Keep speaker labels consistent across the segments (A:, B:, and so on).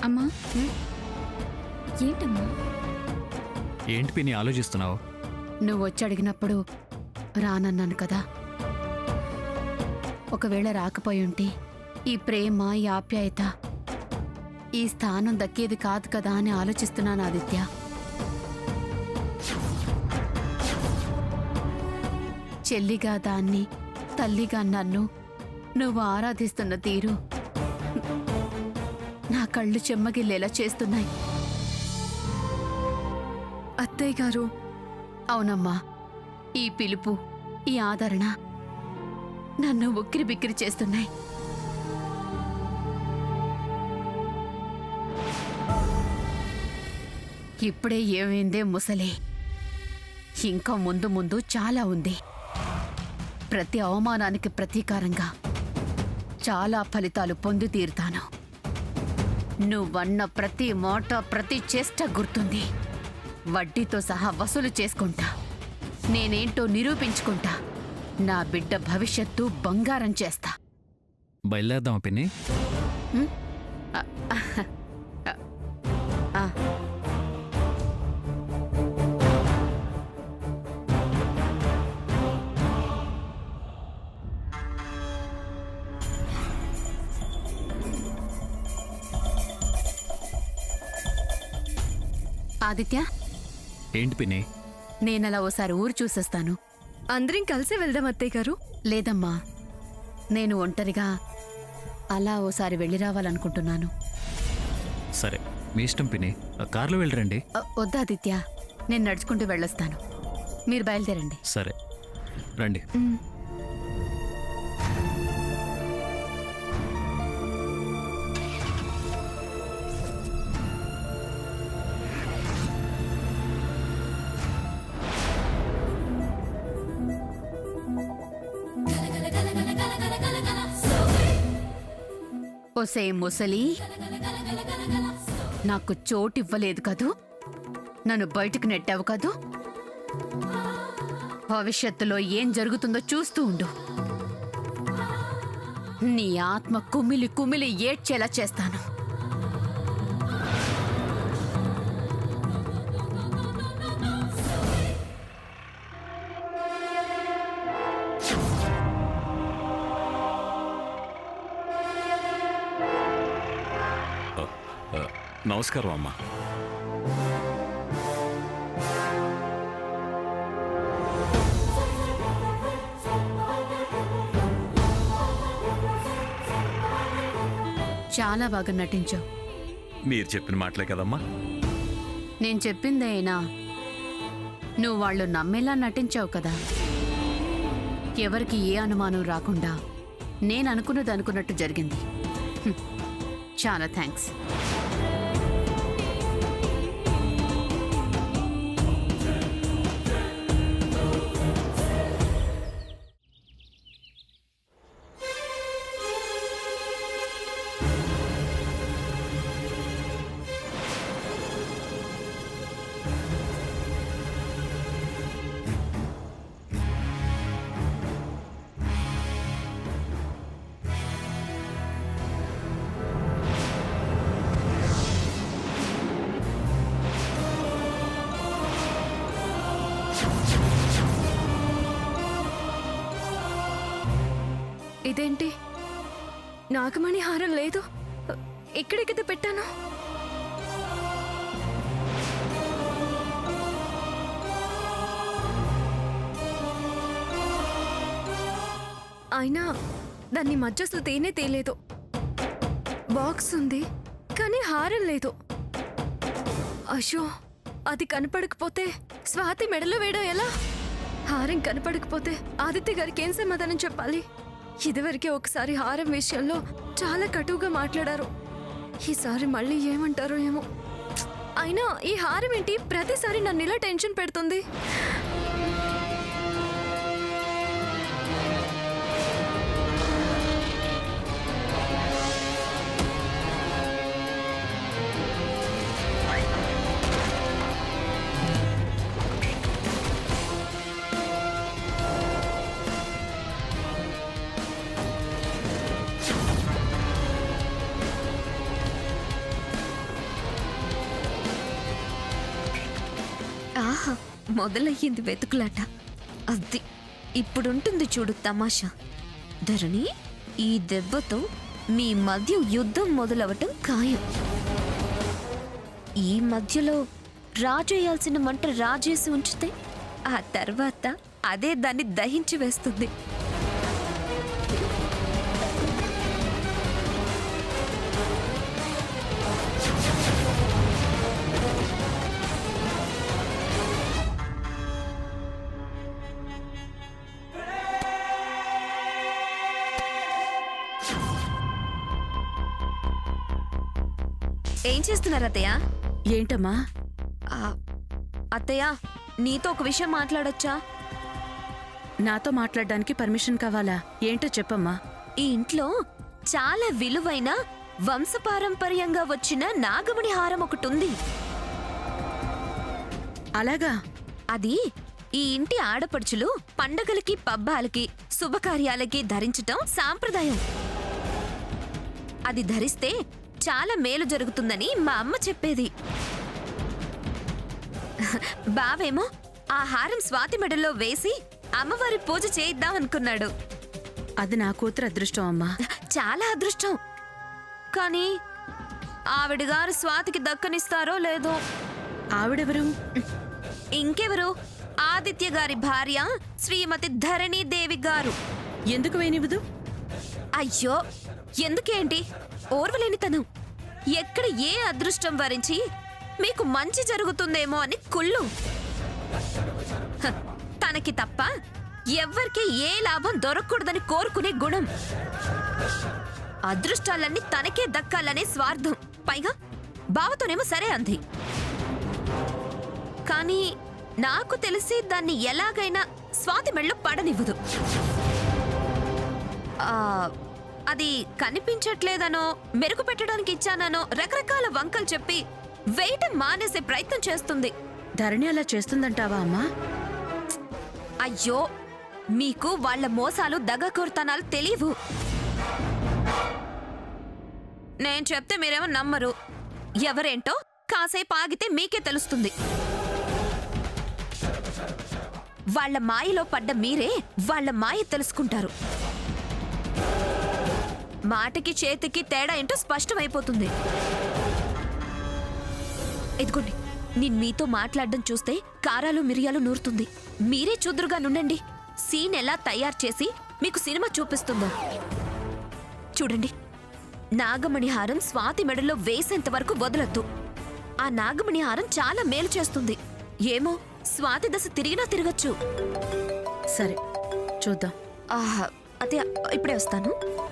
A: అమ్మా ఏంటమ్మా?
B: ఏంటి పిన్ని ఆలోచిస్తున్నావు?
C: నువ్వు వచ్చి అడిగినప్పుడు రానన్నాను కదా. ఒకవేళ రాకపోయి ఉంటే ఈ ప్రేమ, ఈ ఆప్యాయత, ఈ స్థానం దక్కేది కాదు కదా అని ఆలోచిస్తున్నాను ఆదిత్య. చెల్లిగా దాన్ని, తల్లిగా నన్ను నువ్వు ఆరాధిస్తున్న తీరు నా కళ్ళు చెమ్మగిల్లేలా చేస్తున్నాయి.
A: అత్తయ్య గారు.
C: అవునమ్మా, ఈ పిలుపు, ఈ ఆదరణ నన్ను ఉక్కిరి బిక్కిరి చేస్తున్నాయి. ఇప్పుడే ఏమైందే ముసలే, ఇంకా ముందు ముందు చాలా ఉంది. ప్రతి అవమానానికి ప్రతీకారంగా చాలా ఫలితాలు పొంది తీరుతాను. నువ్వన్న ప్రతి మాట, ప్రతి చేష్ట గుర్తుంది. వడ్డీతో సహా వసూలు చేసుకుంటా. నేనేంటో నిరూపించుకుంటా. నా బిడ్డ భవిష్యత్తు బంగారం చేస్తా.
B: బయలుదేరదామా పిన్ని?
C: ఆ, ఆదిత్య,
B: ఏంటి పిన్ని?
C: నేనలా ఓసారి ఊరు చూసొస్తాను.
A: అందరం కలిసి వెళ్దాం అత్తయ్య గారు.
C: లేదమ్మా, నేను ఒంటరిగా అలా ఓసారి వెళ్ళి రావాలనుకుంటున్నాను.
B: సరే, మీ ఇష్టం పిన్ని. కార్లో వెళ్ళరండి.
C: వద్దా ఆదిత్య, నేను నడుచుకుంటూ వెళ్ళొస్తాను. మీరు బయలుదేరండి.
B: సరే రండి.
C: ఒసే ముసలి, నాకు చోటివ్వలేదు కదూ, నన్ను బయటకు నెట్టావు కదూ. భవిష్యత్తులో ఏం జరుగుతుందో చూస్తూ ఉండు. నీ ఆత్మ కుమిలి కుమిలి ఏడ్చేలా చేస్తాను.
D: నమస్కారం అమ్మా.
C: చాలా బాగా నటించావు.
D: మీరు చెప్పిన మాటలే కదమ్మా.
C: నేను చెప్పిందేనా? నువ్వు వాళ్ళు నమ్మేలా నటించావు కదా. ఎవరికి ఏ అనుమానం రాకుండా నేను అనుకున్నది అనుకున్నట్టు జరిగింది. చాలా థ్యాంక్స్.
A: ఇదేంటి, నాగమణి హారం లేదు? ఎక్కడికి పెట్టాను? అయినా దాన్ని మధ్య అసలు తేనే తేలేదు. బాక్స్ ఉంది కానీ హారం లేదు. అయ్యో, అది కనపడకపోతే స్వాతి మెడలో వేయడం ఎలా? హారం కనపడకపోతే ఆదిత్య గారికి ఏం సమాధానం చెప్పాలి? ఇదివరకే ఒకసారి హారం విషయంలో చాలా కటువుగా మాట్లాడారు. ఈసారి మళ్ళీ ఏమంటారో ఏమో. అయినా ఈ హారం ఏంటి ప్రతిసారి నన్ను ఇలా టెన్షన్ పెడుతుంది? మొదలయ్యింది వెతుకులాట. అది ఇప్పుడుంటుంది చూడు తమాషా. ధరణి, ఈ దెబ్బతో మీ మధ్య యుద్ధం మొదలవటం ఖాయం. ఈ మధ్యలో రాజేయాల్సిన మంట రాజేసి ఉంచితే ఆ తర్వాత అదే దాన్ని దహించి వేస్తుంది. ఏం చేస్తున్నారు అత్తయ్య?
E: ఏంటమ్మా?
A: ఆ, అత్తయ్య, నీతో ఒక విషయం మాట్లాడొచ్చా?
E: నాతో మాట్లాడడానికి పర్మిషన్ కావాలా? ఏంటో చెప్పమ్మా.
A: ఈ ఇంట్లో చాలా విలువైన వంశపారంపర్యంగా వచ్చిన నాగమణి హారం ఒకటి ఉంది.
E: అలాగా?
A: అది ఈ ఇంటి ఆడపడుచులు పండగలకి, పబ్బాలకి, శుభకార్యాలకి ధరించటం సాంప్రదాయం. అది ధరిస్తే చాలా మేలు జరుగుతుందని మా అమ్మ చెప్పేది. బావేమో ఆ హారం స్వాతి మెడలో వేసి అమ్మవారి పూజ చేయిద్దామనుకున్నాడు.
E: అది నా కూతురు అదృష్టం అమ్మా.
A: చాలా అదృష్టం. కానీ ఆవిడగారు స్వాతికి దక్కనిస్తారో లేదో.
E: ఆవిడెవరు?
A: ఇంకెవరు? ఆదిత్య గారి భార్య శ్రీమతి ధరణీదేవి గారు.
E: ఎందుకు వేయనివ్వదు?
A: అయ్యో, ఎందుకేంటి? ఓర్వలేని తను. ఎక్కడ ఏ అదృష్టం వరించి మీకు మంచి జరుగుతుందేమో అని కుళ్ళు. హ, తనకి తప్ప ఎవ్వరికి ఏ లాభం దొరకకూడదని కోరుకునే గుణం. అదృష్టాలన్నీ తనకే దక్కాలనే స్వార్థం. పైగా బావతోనేమో సరే అంది. కానీ నాకు తెలిసి దాన్ని ఎలాగైనా స్వాతి మెళ్ళో పడనివ్వదు. అది కనిపించట్లేదనో, మెరుగు పెట్టడానికి ఇచ్చానో రకరకాల వంకలు చెప్పి వేయటం మానేసే ప్రయత్నం చేస్తుంది.
E: ధరణి అలా చేస్తుందంటావా అమ్మా?
A: అయ్యో, మీకు వాళ్ళ మోసాలు, దగాకోర్తనాలు తెలియవు. నేను చెప్తే మీరేమో నమ్మరు. ఎవరేంటో కాసేపు ఆగితే మీకే తెలుస్తుంది. వాళ్ళ మాయలో పడ్డ మీరే వాళ్ళ మాయ తెలుసుకుంటారు. మాటకి చేతికి తేడా ఏంటో స్పష్టమైపోతుంది. ఇదిగోండి, నేను మీతో మాట్లాడడం చూస్తే కారాలు మిరియాలు నూరుతుంది. మీరే చూదురుగా నుండండి. సీన్ ఎలా తయారు చేసి మీకు సినిమా చూపిస్తుందో చూడండి. నాగమణి హారం స్వాతి మెడలో వేసేంత వరకు వదలొద్దు. ఆ నాగమణి హారం చాలా మేలు చేస్తుంది. ఏమో, స్వాతి దశ తిరిగినా తిరగచ్చు.
E: సరే, చూద్దాం.
A: అదే, ఇప్పుడే వస్తాను.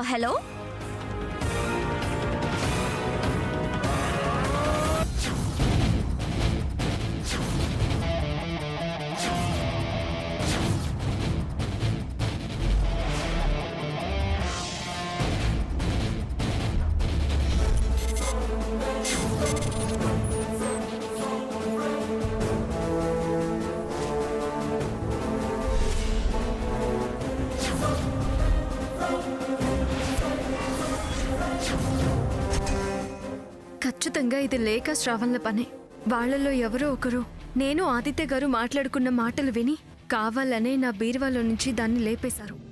A: హలో,
F: ఖచ్చితంగా ఇది లేఖ శ్రావణ్ల పనే. వాళ్లలో ఎవరో ఒకరు నేను ఆదిత్య గారు మాట్లాడుకున్న మాటలు విని కావాలనే నా బీరువాలో నుంచి దాన్ని లేపేశారు.